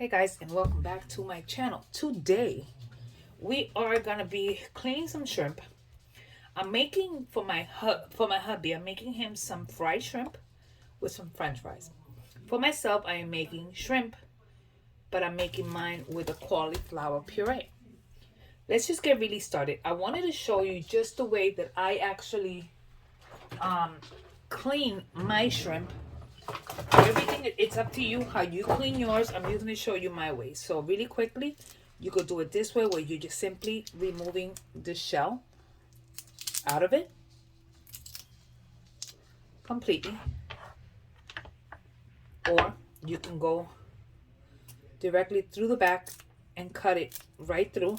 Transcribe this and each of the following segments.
Hey guys, and welcome back to my channel. Today we are gonna be cleaning some shrimp. I'm making for my hubby. I'm making him some fried shrimp with some French fries. For myself, I am making shrimp, but I'm making mine with a cauliflower puree. Let's just get really started. I wanted to show you just the way that I actually clean my shrimp. Everything, it's up to you how you clean yours. I'm just going to show you my way. So really quickly, you could do it this way, where you're just simply removing the shell out of it completely, or you can go directly through the back and cut it right through,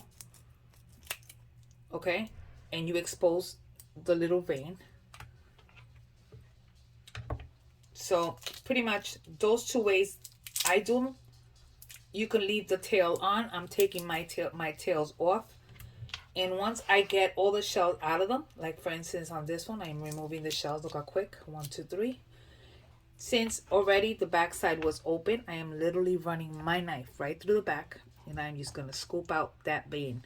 okay, and you expose the little vein. So pretty much those two ways I do. You can leave the tail on. I'm taking my tails off, and once I get all the shells out of them, like for instance on this one, I'm removing the shells. Look how quick. 1, 2, 3. Since already the back side was open, I am literally running my knife right through the back, and I'm just gonna scoop out that vein.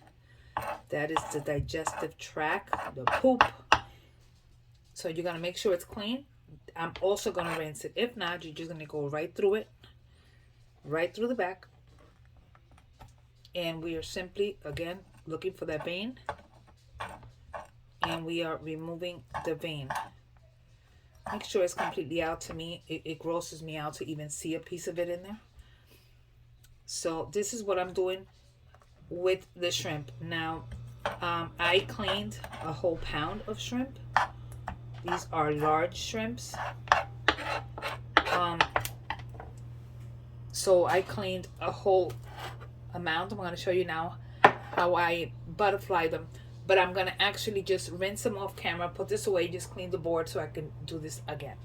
That is the digestive tract, the poop. So you're gonna make sure it's clean. I'm also gonna rinse it. If not, you're just gonna go right through it, right through the back. And we are simply, again, looking for that vein. And we are removing the vein. Make sure it's completely out. To me, it grosses me out to even see a piece of it in there. So this is what I'm doing with the shrimp. Now, I cleaned a whole pound of shrimp. These are large shrimps. So I cleaned a whole amount. I'm going to show you now how I butterfly them, but I'm going to actually just rinse them off camera, put this away, just clean the board so I can do this again.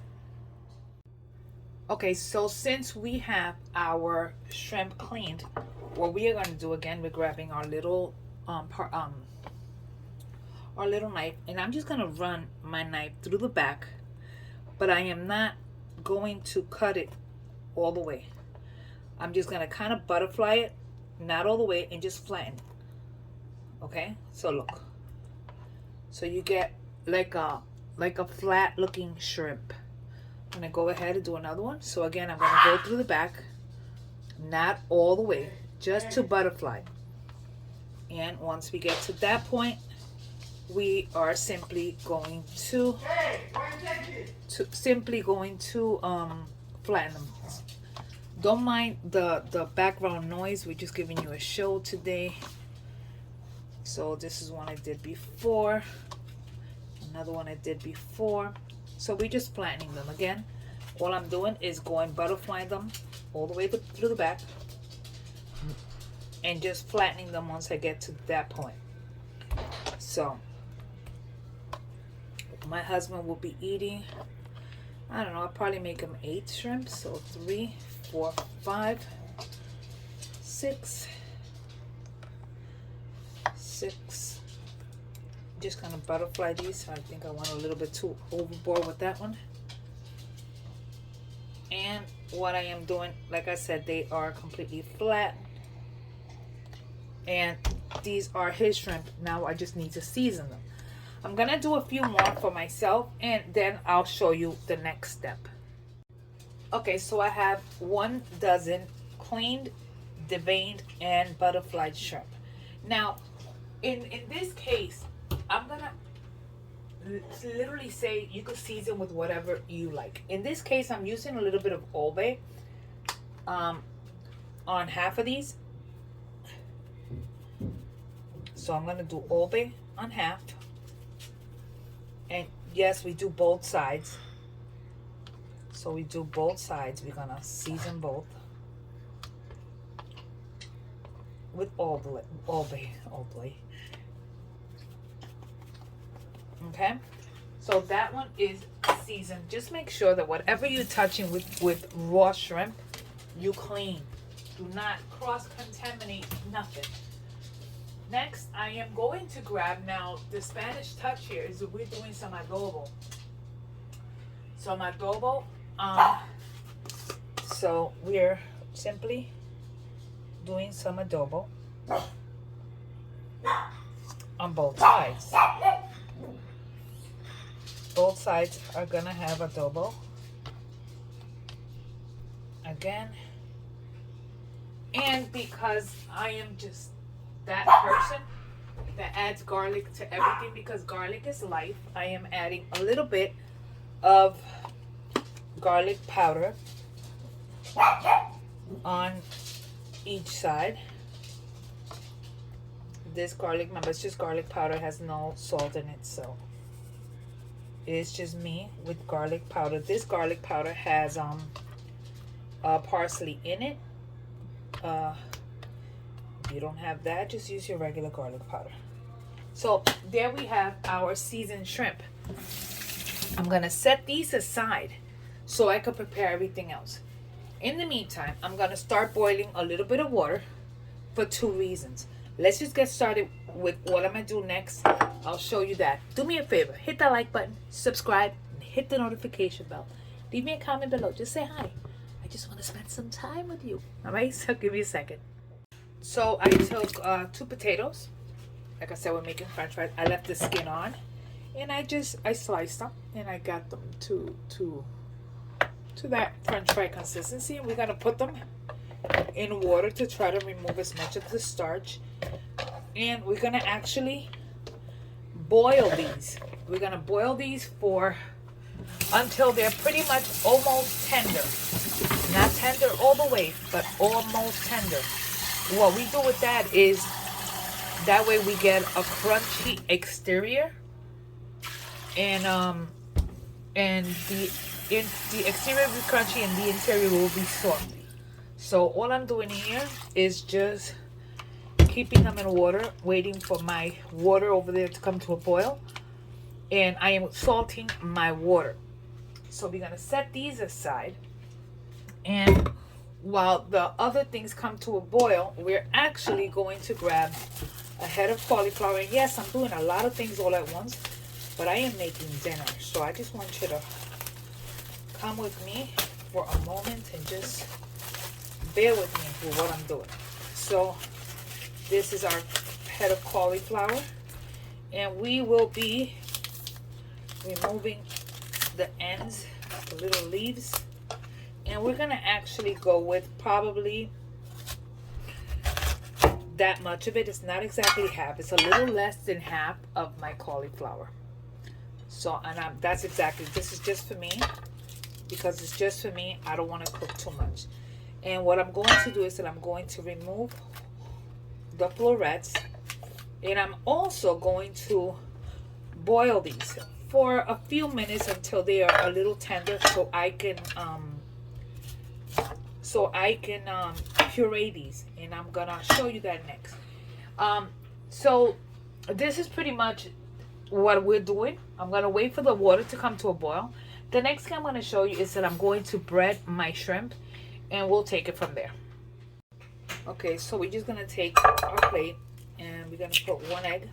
Okay, so since we have our shrimp cleaned, what we are going to do again, we're grabbing our little knife, and I'm just going to run my knife through the back, but I am not going to cut it all the way. I'm just going to kind of butterfly it, not all the way, and just flatten. Okay, so look, so you get like a flat looking shrimp. I'm gonna go ahead and do another one. So again, I'm gonna go through the back, not all the way, just to butterfly. And once we get to that point, we are simply going to flatten them. Don't mind the background noise. We're just giving you a show today. So this is one I did before. Another one I did before. So we're just flattening them again. All I'm doing is going butterflying them all the way through the back, and just flattening them once I get to that point. So my husband will be eating, I don't know, I'll probably make him 8 shrimp. So 3, 4, 5, 6. Just gonna butterfly these. I think I went a little bit too overboard with that one. And what I am doing, like I said, they are completely flat, and these are his shrimp. Now I just need to season them. I'm gonna do a few more for myself, and then I'll show you the next step. Okay, so I have 1 dozen cleaned, deveined, and butterflied shrimp. Now, in this case, I'm gonna literally say you could season with whatever you like. In this case, I'm using a little bit of Old Bay on half of these. So I'm gonna do Old Bay on half. And yes, we do both sides. So we do both sides. We're gonna season both with Old Bay. Okay, so that one is seasoned. Just make sure that whatever you're touching with raw shrimp, you clean. Do not cross-contaminate nothing. Next, I am going to grab, now the Spanish touch here is that we're doing some adobo. Some adobo, so we're simply doing some adobo on both sides. Both sides are gonna have adobo. Again. And because I am just that person that adds garlic to everything, because garlic is life, I am adding a little bit of garlic powder on each side. This garlic, remember, it's just garlic powder, has no salt in it, so it's just me with garlic powder. This garlic powder has parsley in it. If you don't have that, just use your regular garlic powder. So there we have our seasoned shrimp. I'm gonna set these aside so I can prepare everything else. In the meantime, I'm gonna start boiling a little bit of water for 2 reasons. Let's just get started with what I'm gonna do next. I'll show you that. Do me a favor, hit that like button, subscribe, and hit the notification bell. Leave me a comment below, just say hi. I just want to spend some time with you. All right, so give me a second. So I took 2 potatoes. Like I said, we're making french fries. I left the skin on, and I sliced them, and I got them to that french fry consistency. And we're gonna put them in water to try to remove as much of the starch. And we're gonna actually boil these. We're gonna boil these for until they're pretty much almost tender. Not tender all the way, but almost tender. What we do with that is, that way we get a crunchy exterior, and the exterior will be crunchy and the interior will be soft. So all I'm doing here is just keeping them in water, waiting for my water over there to come to a boil, and I am salting my water. So we're gonna set these aside, and while the other things come to a boil, we're actually going to grab a head of cauliflower. And yes, I'm doing a lot of things all at once, but I am making dinner. So I just want you to come with me for a moment and just bear with me with what I'm doing. So this is our head of cauliflower, and we will be removing the ends, the little leaves. And we're gonna actually go with probably that much of it. It's not exactly half, it's a little less than half of my cauliflower. So, and that's exactly, this is just for me, because it's just for me. I don't want to cook too much. And what I'm going to do is that I'm going to remove the florets, and I'm also going to boil these for a few minutes until they are a little tender, so I can puree these, and I'm gonna show you that next. So this is pretty much what we're doing. I'm gonna wait for the water to come to a boil. The next thing I'm gonna show you is that I'm going to bread my shrimp, and we'll take it from there. Okay, so we're just gonna take our plate, and we're gonna put 1 egg.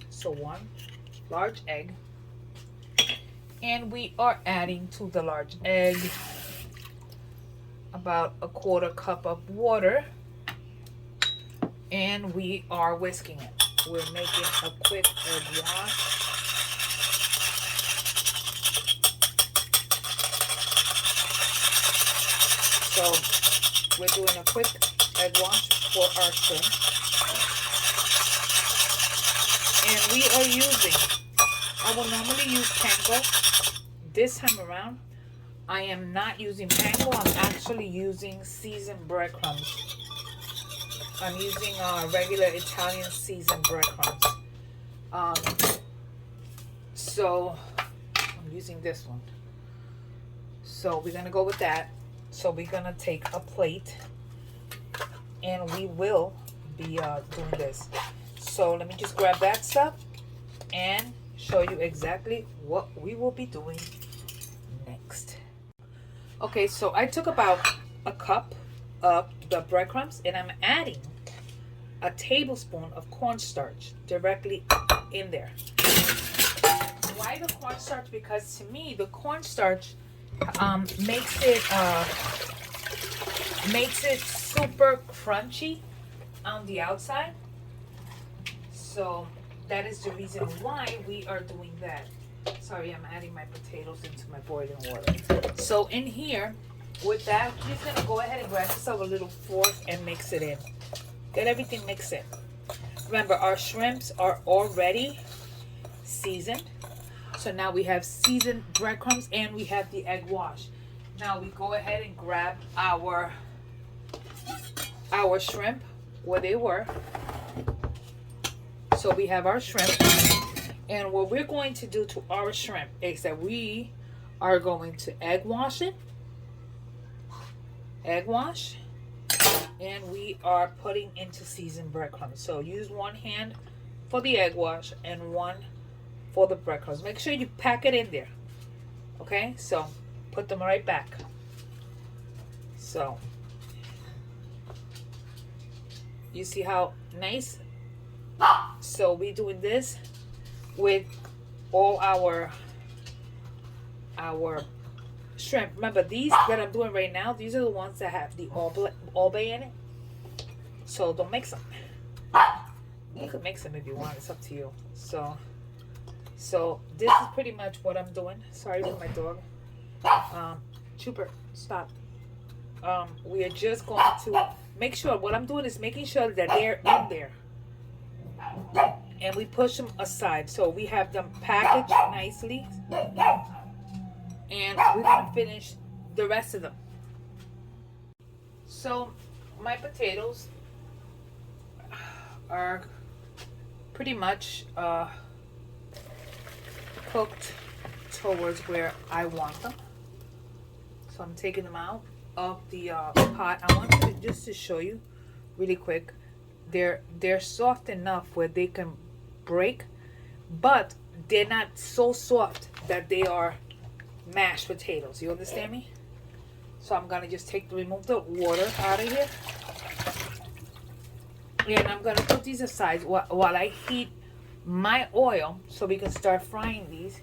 So 1 large egg, and we are adding to the large egg about a 1/4 cup of water, and we are whisking it. We're making a quick egg wash. So we're doing a quick egg wash for our shrimp, and we are using, I will normally use panko. This time around I am not using panko. I'm actually using seasoned breadcrumbs. I'm using regular Italian seasoned breadcrumbs. So I'm using this one. So we're gonna go with that. So we're gonna take a plate, and we will be doing this. So let me just grab that stuff and show you exactly what we will be doing next. Okay, so I took about a cup of the breadcrumbs, and I'm adding a tablespoon of cornstarch directly in there. Why the cornstarch? Because to me, the cornstarch makes it super crunchy on the outside. So that is the reason why we are doing that. Sorry, I'm adding my potatoes into my boiling water. So in here, with that, you're just gonna go ahead and grab yourself a little fork and mix it in. Get everything mixed in. Remember, our shrimps are already seasoned. So now we have seasoned breadcrumbs and we have the egg wash. Now we go ahead and grab our shrimp where they were. So we have our shrimp. And what we're going to do to our shrimp is that we are going to egg wash it. Egg wash. And we are putting into seasoned breadcrumbs. So use one hand for the egg wash and one for the breadcrumbs. Make sure you pack it in there. Okay, so put them right back. So you see how nice? So we're doing this with all our shrimp. Remember, these that I'm doing right now, these are the ones that have the all bay in it. So don't mix them. You could mix them if you want. It's up to you. So this is pretty much what I'm doing. Sorry for my dog. Chuper, stop. We are just going to make sure, what I'm doing is making sure that they're in there. And we push them aside. So we have them packaged nicely. And we're going to finish the rest of them. So my potatoes are pretty much cooked towards where I want them. So I'm taking them out of the pot. I want to just to show you really quick. They're soft enough where they can break, but they're not so soft that they are mashed potatoes. You understand me? So I'm gonna just remove the water out of here, and I'm gonna put these aside while I heat my oil so we can start frying these.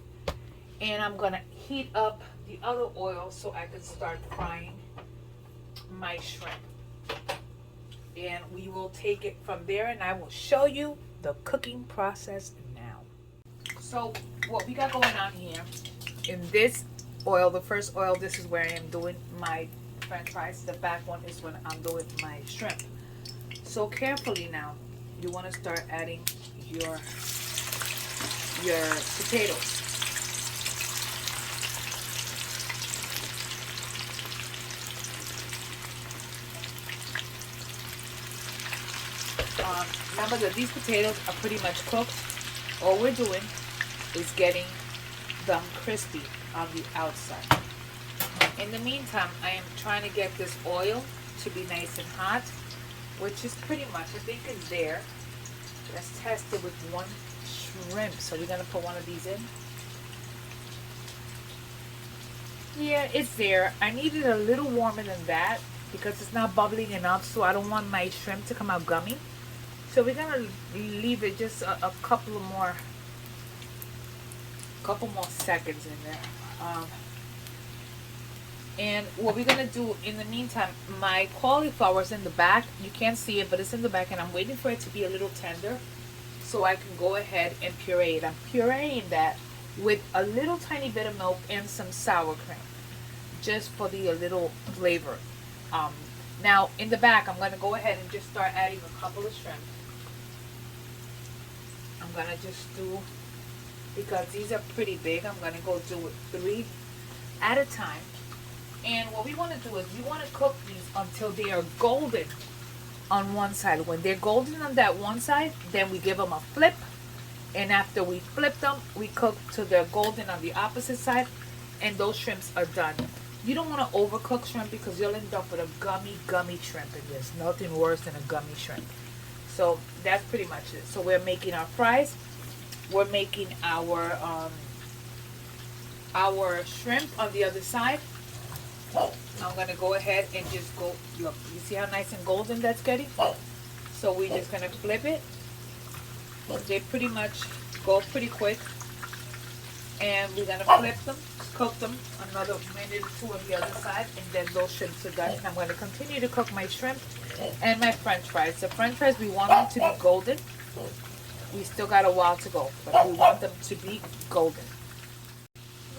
And I'm gonna heat up the other oil so I can start frying my shrimp. And we will take it from there, and I will show you the cooking process now. So what we got going on here in this oil, the first oil, this is where I am doing my french fries. The back one is when I'm doing my shrimp. So carefully now, you want to start adding your potatoes. Remember that these potatoes are pretty much cooked. All we're doing is getting them crispy on the outside. In the meantime, I am trying to get this oil to be nice and hot, which is pretty much, I think, is there. Let's test it with one shrimp. So we're gonna put one of these in. Yeah, it's there. I need it a little warmer than that because it's not bubbling enough, so I don't want my shrimp to come out gummy. So we're gonna leave it just a couple more seconds in there. And what we're gonna do in the meantime, my cauliflower is in the back. You can't see it, but it's in the back, and I'm waiting for it to be a little tender so I can go ahead and puree it. I'm pureeing that with a little tiny bit of milk and some sour cream, just for the little flavor. Now in the back, I'm gonna go ahead and just start adding a couple of shrimp. I'm gonna just do, because these are pretty big, I'm gonna go do it 3 at a time. And what we want to do is we want to cook these until they are golden on one side. When they're golden on that one side, then we give them a flip. And after we flip them, we cook till they're golden on the opposite side. And those shrimps are done. You don't want to overcook shrimp because you'll end up with a gummy shrimp. And there's nothing worse than a gummy shrimp. So that's pretty much it. So we're making our fries. We're making our shrimp on the other side. I'm going to go ahead and just go, look, you see how nice and golden that's getting? So we're just going to flip it. They pretty much go pretty quick. And we're gonna flip them, cook them another minute or two on the other side, and then those shrimps are done. And I'm gonna continue to cook my shrimp and my French fries. The French fries, we want them to be golden. We still got a while to go, but we want them to be golden.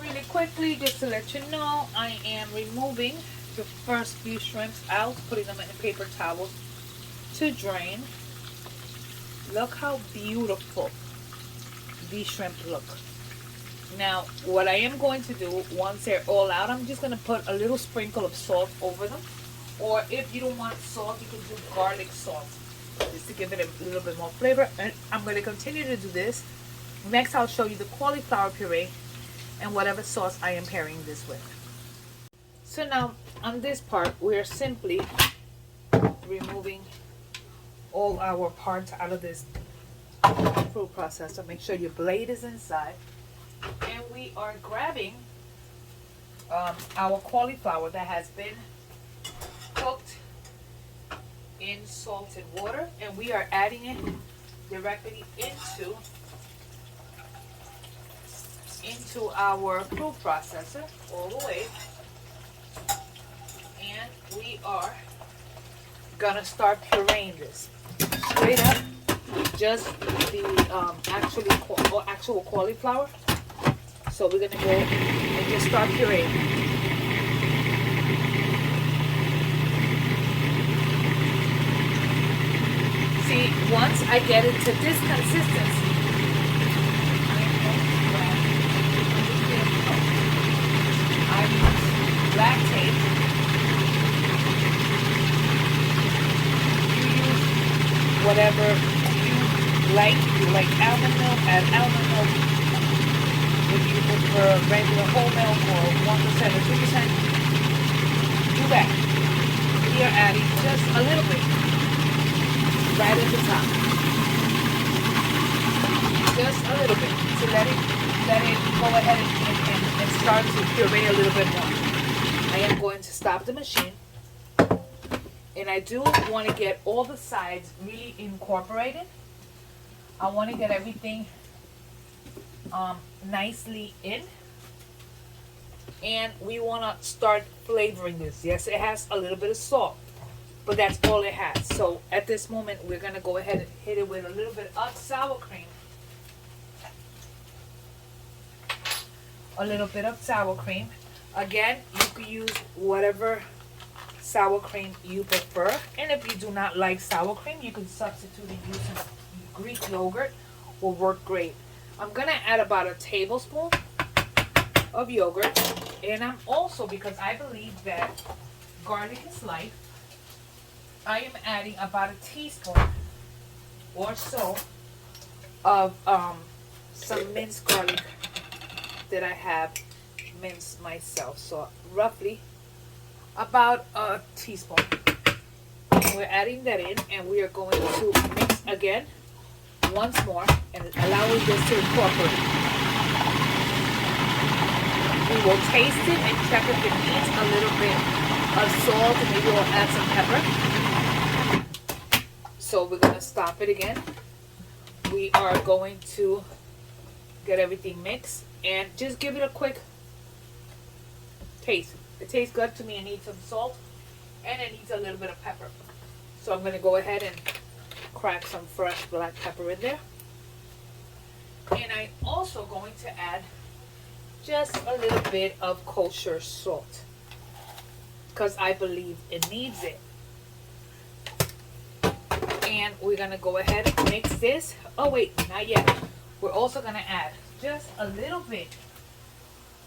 Really quickly, just to let you know, I am removing the first few shrimps out, putting them in paper towels to drain. Look how beautiful these shrimp look. Now, what I am going to do, once they're all out, I'm just going to put a little sprinkle of salt over them. Or if you don't want salt, you can do garlic salt, just to give it a little bit more flavor. And I'm going to continue to do this. Next, I'll show you the cauliflower puree and whatever sauce I am pairing this with. So now, on this part, we're simply removing all our parts out of this food processor. Make sure your blade is inside. And we are grabbing our cauliflower that has been cooked in salted water, and we are adding it directly into our food processor all the way. And we are gonna start pureeing this straight up, just the actual cauliflower. So we're gonna go and just start pureeing. See, once I get it to this consistency, I use black tape. You use whatever you like. If you like almond milk, add almond milk. If you prefer regular whole milk or 1% or 2%, do that. We are adding just a little bit right at the top. Just a little bit to let it go ahead and start to puree a little bit more. I am going to stop the machine. And I do want to get all the sides really incorporated. I want to get everything nicely in, and we want to start flavoring this. Yes, it has a little bit of salt, but that's all it has. So at this moment, we're going to go ahead and hit it with a little bit of sour cream. A little bit of sour cream. Again, you can use whatever sour cream you prefer, and if you do not like sour cream, you can substitute and use some Greek yogurt. Will work great. I'm going to add about a tablespoon of yogurt. And I'm also, because I believe that garlic is life, I am adding about a teaspoon or so of some minced garlic that I have minced myself. So roughly about a teaspoon. We're adding that in, and we are going to mix again once more and allowing this to incorporate. We will taste it and check if it needs a little bit of salt, and maybe we'll add some pepper. So we're going to stop it again. We are going to get everything mixed and just give it a quick taste. It tastes good to me. It needs some salt and it needs a little bit of pepper. So I'm going to go ahead and crack some fresh black pepper in there. And I'm also going to add just a little bit of kosher salt, because I believe it needs it. And we're going to go ahead and mix this. Oh wait, not yet. We're also going to add just a little bit,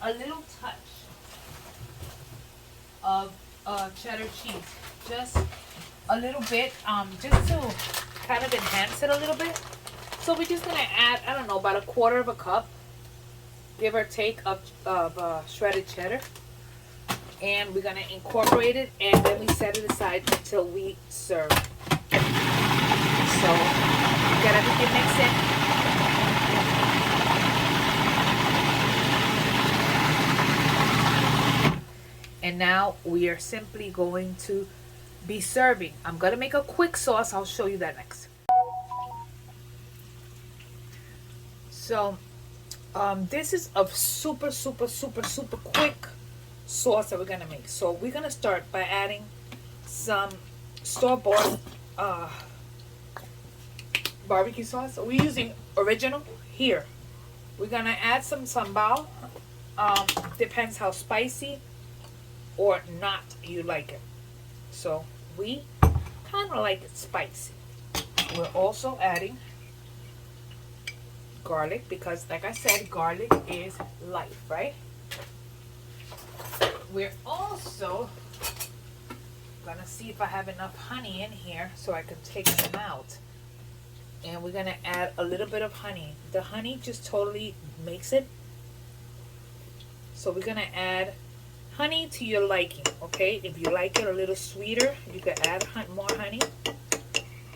a little touch of cheddar cheese. Just a little bit, just to kind of enhance it a little bit. So we're just going to add, I don't know, about a quarter of a cup, give or take, of shredded cheddar. And we're going to incorporate it, and then we set it aside until we serve. So get everything mixed in. And now we are simply going to be serving. I'm going to make a quick sauce. I'll show you that next. So This is a super quick sauce that we're gonna make. So we're gonna start by adding some store-bought barbecue sauce. So we're using original here. We're gonna add some sambal. Depends how spicy or not you like it. So we kind of like it spicy. We're also adding garlic because, like I said, garlic is life, right? We're also gonna see if I have enough honey in here so I can take some out. And we're gonna add a little bit of honey. The honey just totally makes it. So we're gonna add honey to your liking, okay? If you like it a little sweeter, you can add more honey.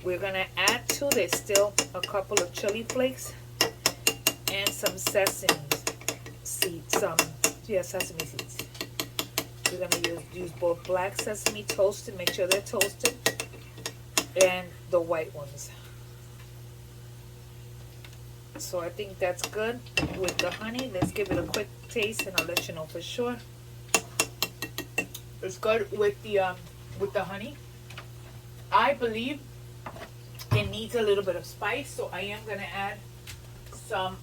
We're gonna add to this still a couple of chili flakes and some sesame seeds. Sesame seeds. We're gonna use both black sesame toasted, make sure they're toasted, and the white ones. So I think that's good with the honey. Let's give it a quick taste and I'll let you know for sure. It's good with the honey. I believe it needs a little bit of spice, so I am gonna add some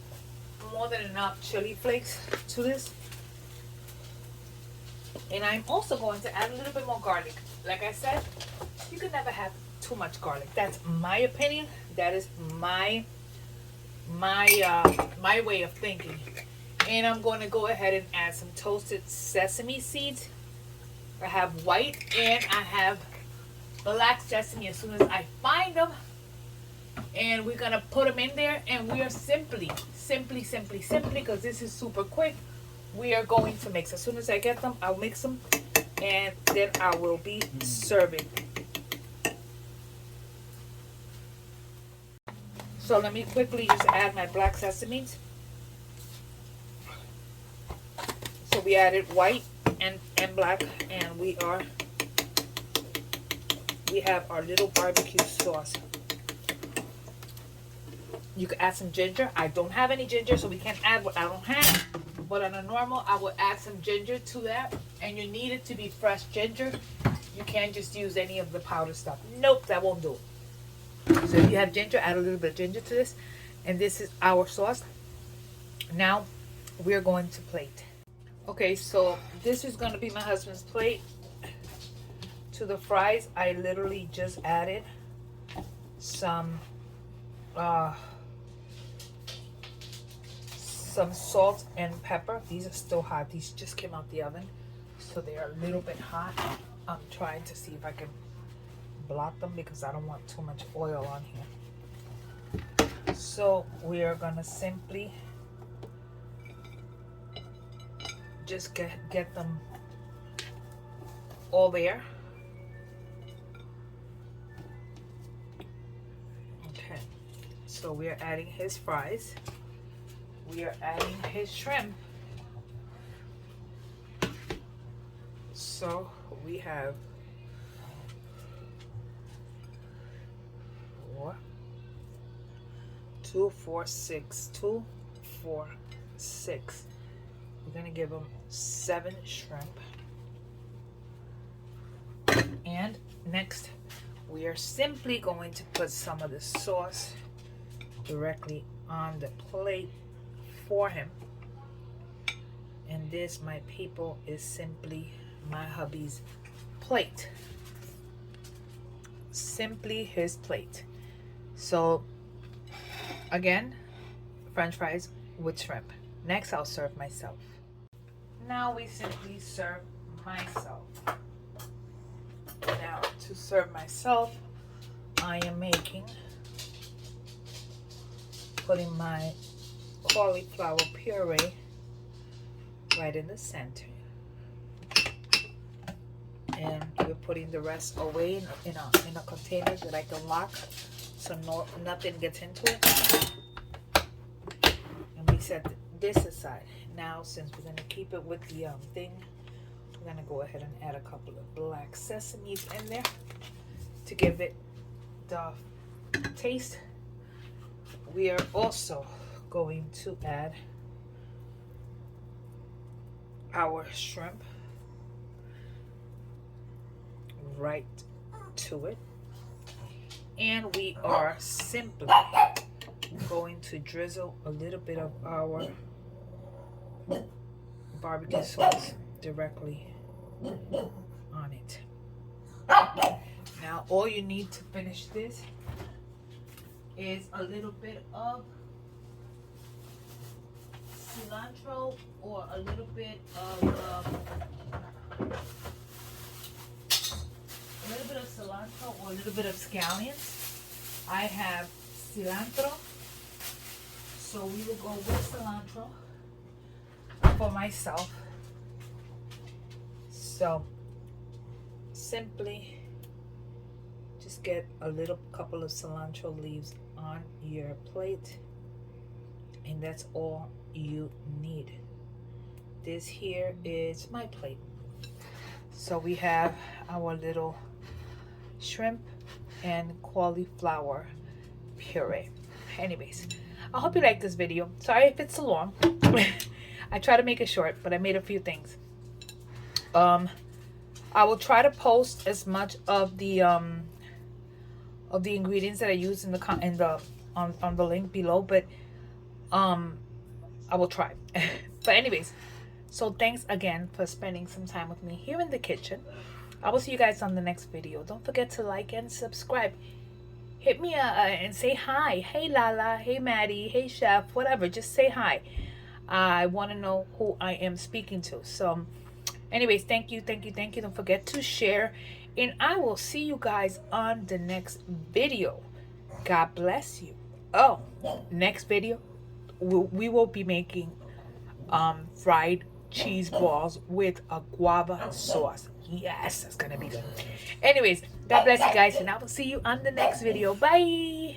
more than enough chili flakes to this. And I'm also going to add a little bit more garlic. Like I said, you can never have too much garlic. That's my opinion. That is my way of thinking. And I'm going to go ahead and add some toasted sesame seeds. I have white and I have black sesame as soon as I find them. And we're going to put them in there, and we are simply, because this is super quick, we are going to mix. As soon as I get them, I'll mix them, and then I will be serving. So let me quickly just add my black sesame. So we added white and black, and we have our little barbecue sauce. You can add some ginger. I don't have any ginger, so we can't add what I don't have. But on a normal, I would add some ginger to that. And you need it to be fresh ginger. You can't just use any of the powder stuff. Nope, that won't do it. So if you have ginger, add a little bit of ginger to this. And this is our sauce. Now, we're going to plate. Okay, so this is going to be my husband's plate. To the fries, I literally just added some salt and pepper. These are still hot. These just came out the oven, so they are a little bit hot. I'm trying to see if I can blot them because I don't want too much oil on here. So we are gonna simply just get them all there. Okay, so we are adding his fries. We are adding his shrimp. So we have 2, 4, 6. We're gonna give them 7 shrimp. And next, we are simply going to put some of the sauce directly on the plate for him. And this, my people, is simply my hubby's plate. Simply his plate. So again, French fries with shrimp. Next, I'll serve myself. Now we simply serve myself. Now to serve myself, I am putting my cauliflower puree right in the center, and we're putting the rest away in a container that I can lock so nothing gets into it. And we set this aside. Now, since we're gonna keep it with the thing, we're gonna go ahead and add a couple of black sesames in there to give it the taste. We are also going to add our shrimp right to it, and we are simply going to drizzle a little bit of our barbecue sauce directly on it. Now all you need to finish this is a little bit of cilantro or a little bit of cilantro or a little bit of scallions. I have cilantro, so we will go with cilantro for myself. So simply just get a little couple of cilantro leaves on your plate, and that's all you need. This here is my plate. So we have our little shrimp and cauliflower puree. Anyways, I hope you like this video. Sorry if it's so long. I try to make it short, but I made a few things. I will try to post as much of the ingredients that I use in the on the link below, but I will try. But anyways, so thanks again for spending some time with me here in the kitchen. I will see you guys on the next video. Don't forget to like and subscribe. Hit me and say hi. Hey Lala, hey Maddie, hey Chef, whatever. Just say hi. I want to know who I am speaking to. So anyways, thank you. Don't forget to share, and I will see you guys on the next video. God bless you. Oh, next video, we will be making fried cheese balls with a guava sauce. Yes, that's gonna be good. Anyways, God bless you guys, and I will see you on the next video. Bye.